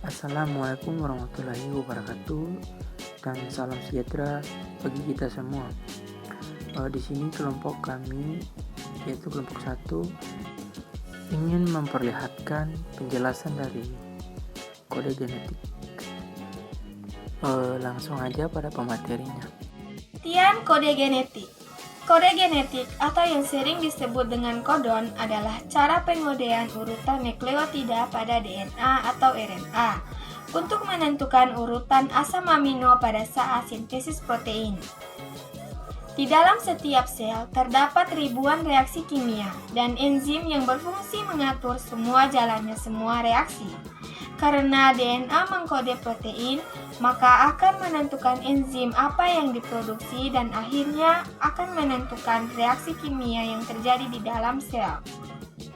Assalamualaikum warahmatullahi wabarakatuh dan salam sejahtera bagi kita semua. Di sini kelompok kami, yaitu kelompok 1, ingin memperlihatkan penjelasan dari kode genetik. Langsung aja pada pematerinya. Pengertian kode genetik. Kode genetik atau yang sering disebut dengan kodon adalah cara pengodean urutan nukleotida pada DNA atau RNA untuk menentukan urutan asam amino pada saat sintesis protein. Di dalam setiap sel terdapat ribuan reaksi kimia dan enzim yang berfungsi mengatur semua jalannya semua reaksi. Karena DNA mengkode protein, maka akan menentukan enzim apa yang diproduksi dan akhirnya akan menentukan reaksi kimia yang terjadi di dalam sel.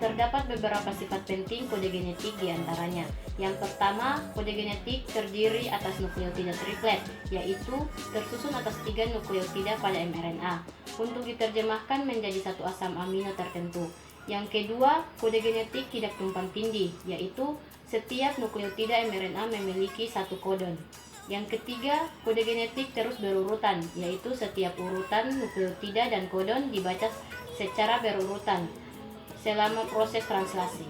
Terdapat beberapa sifat penting kode genetik diantaranya. Yang pertama, kode genetik terdiri atas nukleotida triplet, yaitu tersusun atas 3 nukleotida pada mRNA, untuk diterjemahkan menjadi satu asam amino tertentu. Yang kedua, kode genetik tidak tumpang tindih, yaitu setiap nukleotida mRNA memiliki satu kodon. Yang ketiga, kode genetik terus berurutan, yaitu setiap urutan nukleotida dan kodon dibaca secara berurutan selama proses translasi.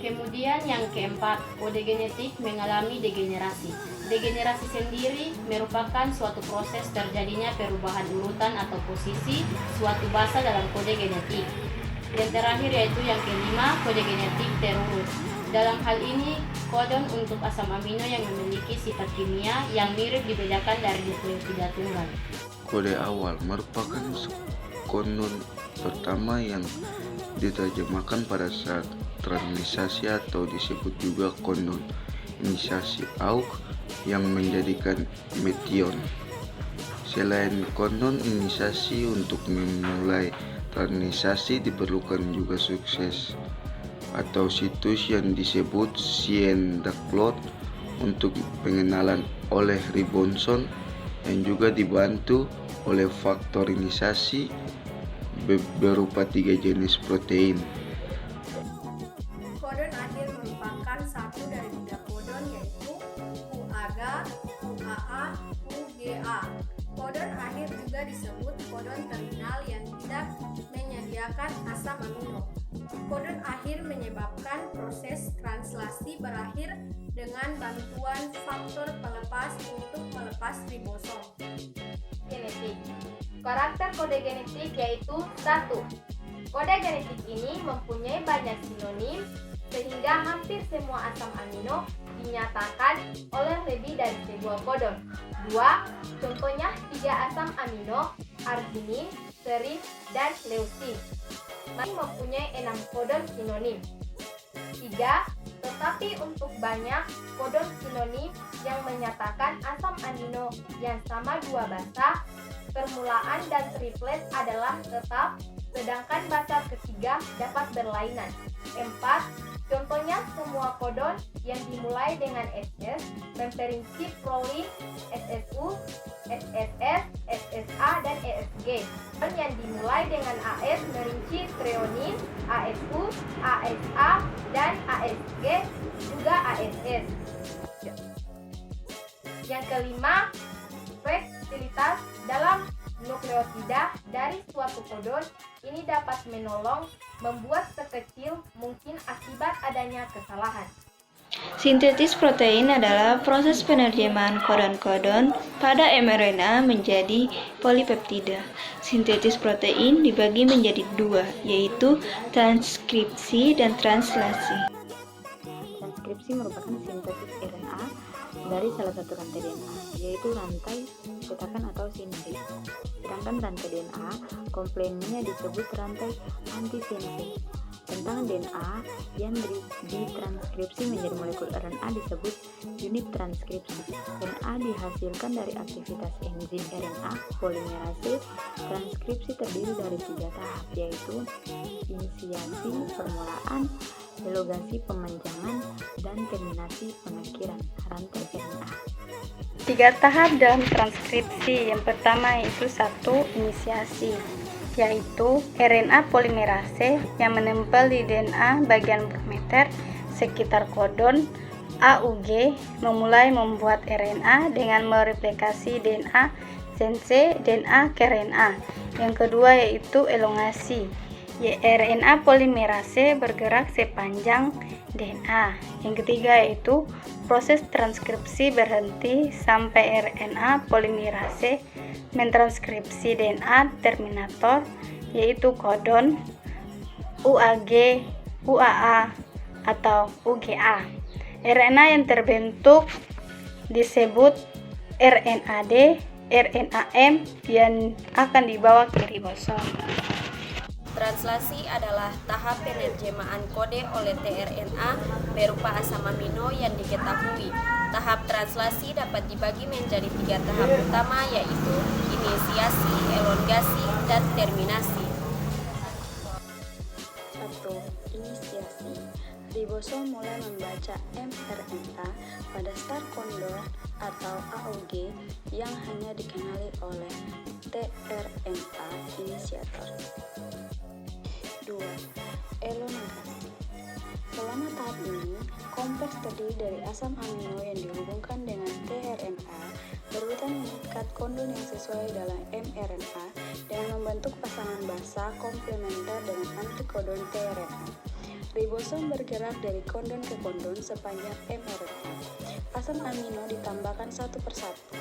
Kemudian yang keempat, kode genetik mengalami degenerasi. Degenerasi sendiri merupakan suatu proses terjadinya perubahan urutan atau posisi suatu basa dalam kode genetik. Yang terakhir yaitu yang kelima, kode genetik terurut. Dalam hal ini, kodon untuk asam amino yang memiliki sifat kimia yang mirip dibedakan dari nukleotida tunggal. Kode awal merupakan kodon pertama yang diterjemahkan pada saat transilisasi atau disebut juga kodon inisiasi AUG yang menjadikan metion. Selain kodon inisiasi, untuk memulai transilisasi diperlukan juga sukses atau situs yang disebut Siendaklot untuk pengenalan oleh ribosom yang juga dibantu oleh faktor inisiasi berupa 3 jenis protein. Kodon akhir merupakan satu dari 3 kodon, yaitu UAGA, UAA, UGA. Kodon akhir juga disebut kodon terminal yang tidak menyediakan asam amino. Kodon akhir menyebabkan proses translasi berakhir dengan bantuan faktor pelepas untuk melepas ribosom. Genetik. Karakter kode genetik yaitu 1. Kode genetik ini mempunyai banyak sinonim sehingga hampir semua asam amino dinyatakan oleh lebih dari sebuah kodon. 2. Contohnya 3 asam amino, arginin, serin, dan leusin. Masih mempunyai 6 kodon sinonim. 3. Tetapi untuk banyak kodon sinonim yang menyatakan asam amino yang sama 2 basa, permulaan dan triplet adalah tetap, sedangkan basa ketiga dapat berlainan. 4. Contohnya semua kodon yang dimulai dengan SS memperinci prolin, SSU, SSS, SSA, dan ESG. Dan yang dimulai dengan AS merinci treonin, ASU, ASA, dan ASG, juga ASS. Yang kelima, fleksibilitas dalam nukleotida dari suatu kodon ini dapat menolong membuat sekecil mungkin akibat adanya kesalahan. Sintetis protein adalah proses penerjemahan kodon-kodon pada mRNA menjadi polipeptida. Sintetis protein dibagi menjadi 2, yaitu transkripsi dan translasi. Transkripsi merupakan sintesis RNA dari salah satu rantai DNA, yaitu rantai cetakan atau sintesis. Sedangkan rantai DNA komplemennya disebut rantai antisintesis. Tentang DNA yang ditranskripsi menjadi molekul RNA disebut unit transkripsi. RNA dihasilkan dari aktivitas enzim RNA polimerase. Transkripsi terdiri dari 3 tahap, yaitu inisiasi, permulaan, elongasi pemanjangan, dan terminasi pengakhiran rantai RNA. 3 tahap dalam transkripsi. Yang pertama yaitu 1. Inisiasi, yaitu RNA polimerase yang menempel di DNA bagian bermeter sekitar kodon AUG memulai membuat RNA dengan mereplikasi DNA sense DNA ke RNA. Yang kedua yaitu elongasi. RNA polimerase bergerak sepanjang DNA. Yang ketiga yaitu proses transkripsi berhenti sampai RNA polimerase mentranskripsi DNA terminator yaitu kodon UAG, UAA, atau UGA. RNA yang terbentuk disebut RNAD, RNAM yang akan dibawa ke ribosom. Translasi adalah tahap penerjemahan kode oleh tRNA berupa asam amino yang diketahui. Tahap translasi dapat dibagi menjadi 3 tahap utama yaitu inisiasi, elongasi, dan terminasi. 1. Inisiasi. Ribosom mulai membaca mRNA pada start codon atau AUG yang hanya dikenali oleh tRNA inisiator. 2. Elongasi. Selama tahap ini, kompleks terdiri dari asam amino yang dihubungkan dengan tRNA berurutan mengikat kondon yang sesuai dalam mRNA dengan membentuk pasangan basa komplementer dengan antikodon tRNA. Ribosom bergerak dari kondon ke kondon sepanjang mRNA. Asam amino ditambahkan satu persatu,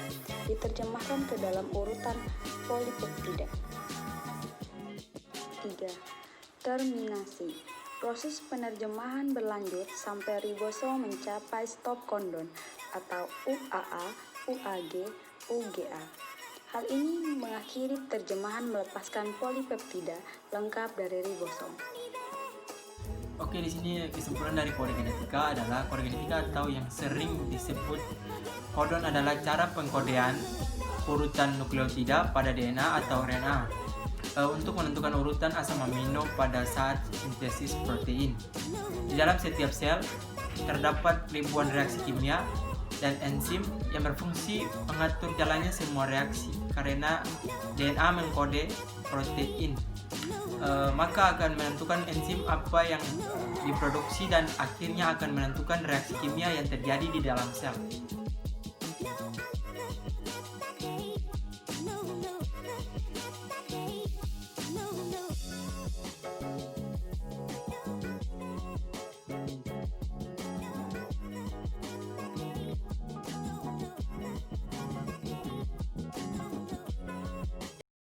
diterjemahkan ke dalam urutan polipeptida. 3. Terminasi. Proses penerjemahan berlanjut sampai ribosom mencapai stop kondon atau UAA, UAG, UGA. Hal ini mengakhiri terjemahan melepaskan polipeptida lengkap dari ribosom. Oke, di sini kesimpulan dari kode genetika adalah kode genetika atau yang sering disebut kodon adalah cara pengkodean urutan nukleotida pada DNA atau RNA untuk menentukan urutan asam amino pada saat sintesis protein. Di dalam setiap sel terdapat ribuan reaksi kimia dan enzim yang berfungsi mengatur jalannya semua reaksi. Karena DNA mengkode protein, maka akan menentukan enzim apa yang diproduksi dan akhirnya akan menentukan reaksi kimia yang terjadi di dalam sel.